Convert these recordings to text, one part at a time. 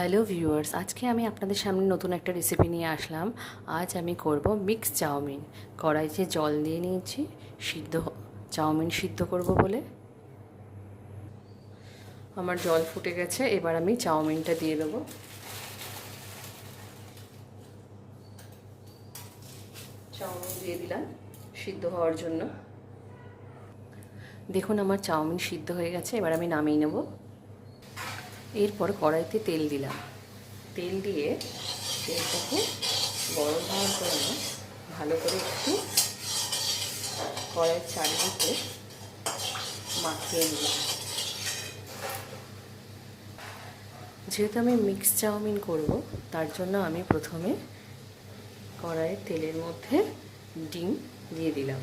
Hello viewers, আজকে আমি আপনাদের সামনে নতুন একটা রেসিপি নিয়ে আসলাম। আজ আমি করব মিক্স চাউমিন। কড়াইতে জল দিয়ে নিয়েছি চাউমিন সিদ্ধ করব বলে। আমার জল ফুটে গেছে, এবার আমি চাউমিনটা দিয়ে দেবো। চাউমিন দিয়ে দিলাম সিদ্ধ হওয়ার জন্য। দেখুন আমার চাউমিন সিদ্ধ হয়ে গেছে, এবার আমি নামিয়ে নেব। এরপর কড়াইতে তেল দিলাম। তেল দিয়ে তেলটাকে গরম হওয়ার জন্য ভালো করে একটু কড়াইয়ের চারিদিকে মাখিয়ে নিলাম। যেহেতু আমি মিক্স চাউমিন করব, তার জন্য আমি প্রথমে কড়াইয়ের তেলের মধ্যে ডিম দিয়ে দিলাম।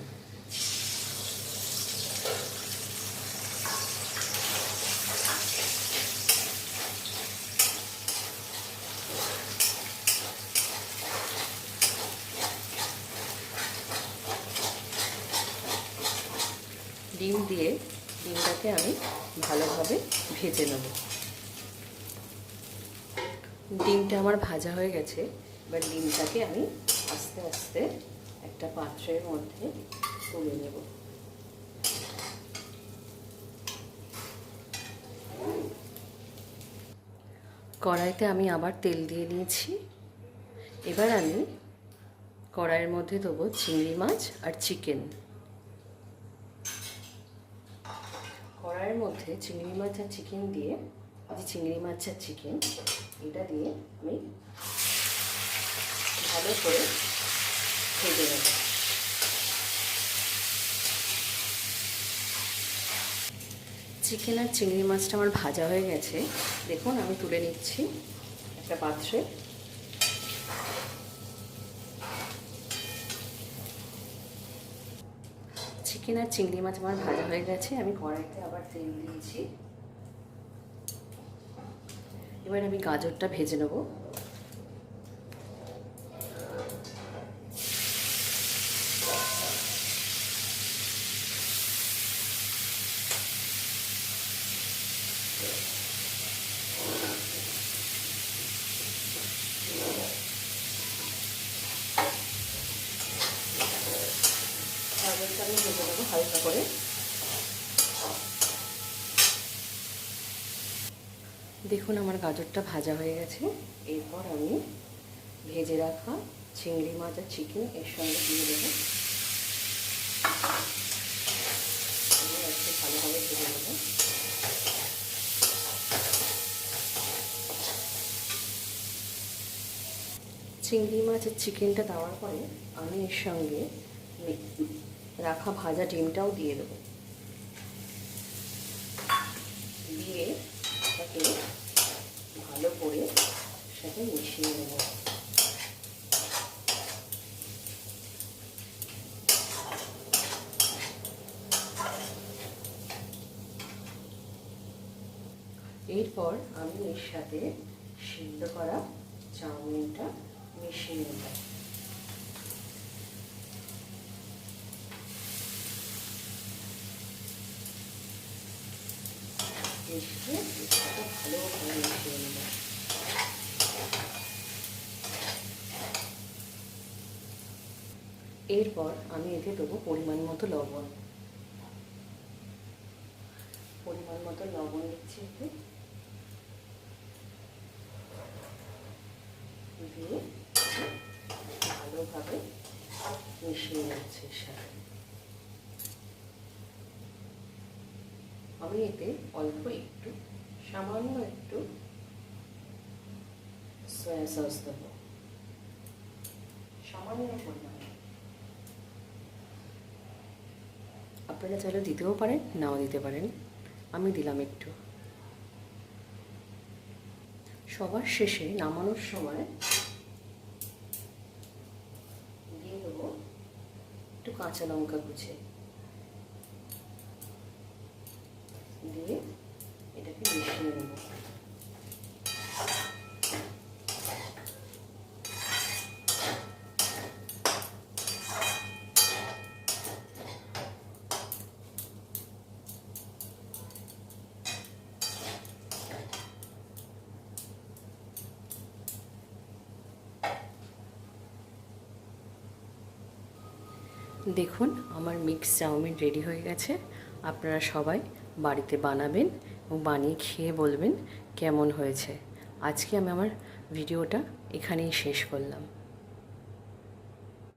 ডিম দিয়ে ডিমটাকে আমি ভালোভাবে ভেজে নেব। ডিমটা আমার ভাজা হয়ে গেছে, এবার ডিমটাকে আমি আস্তে আস্তে একটা পাত্রের মধ্যে তুলে নেব। কড়াইতে আমি আবার তেল দিয়ে নিয়েছি। এবার আমি কড়াইয়ের মধ্যে দেবো চিংড়ি মাছ আর চিকেন। কড়াইয়ের মধ্যে চিংড়ি মাছ আর চিকেন দিয়ে, চিংড়ি মাছ আর চিকেন এটা দিয়ে আমি ভালো করে ভেজে নেব। চিকেন আর চিংড়ি মাছটা আমার ভাজা হয়ে গেছে, দেখুন আমি তুলে নিচ্ছি একটা পাত্রে। চিকেন আর চিংড়ি মাছ আমার ভাজা হয়ে গেছে, আমি কড়াইতে আবার তেল দিয়েছি। এবার আমি গাজরটা ভেজে নেব। গাজরটা আমি ভেজে নেবো হালকা করে। দেখুন আমার গাজরটা ভাজা হয়ে গেছে। এরপর আমি ভেজে রাখা চিংড়ি মাছ আর চিকেন এর সঙ্গে দিয়ে দেবো। একটু ভালোভাবে ভেজে নেবো। চিংড়ি মাছ আর চিকেনটা দেওয়ার পরে আমি এর সঙ্গে রাখা ভাজা ডিমটাও দিয়ে দেবো। দিয়ে তাকে ভালো করে সাথে মিশিয়ে নেব। এরপর আমি এর সাথে সিদ্ধ করা চাউমিনটা মিশিয়ে নেব। মিশিয়ে এটাকে ভালোভাবে মিশিয়ে নেব। এরপর আমি এতে দেবো পরিমাণ মতো লবণ। পরিমাণ মতো লবণ দিচ্ছি এতে, দিয়ে ভালোভাবে মিশিয়ে নিচ্ছি এর সাথে। আমি এতে অল্প একটু সামান্য একটু সয়া সস দেবো, সামান্য পরিমাণে। আপনারা চাইলে দিতেও পারেন, নাও দিতে পারেন, আমি দিলাম একটু। সবার শেষে নামানোর সময় দিয়ে দেবো একটু কাঁচা লঙ্কা কুচি, দিয়ে এটাকে মিশিয়ে নেব। দেখুন আমার মিক্স চাউমিন রেডি হয়ে গেছে। আপনারা সবাই বাড়িতে বানাবেন এবং বানিয়ে খেয়ে বলবেন কেমন হয়েছে। আজকে আমি আমার ভিডিওটা এখানেই শেষ করলাম।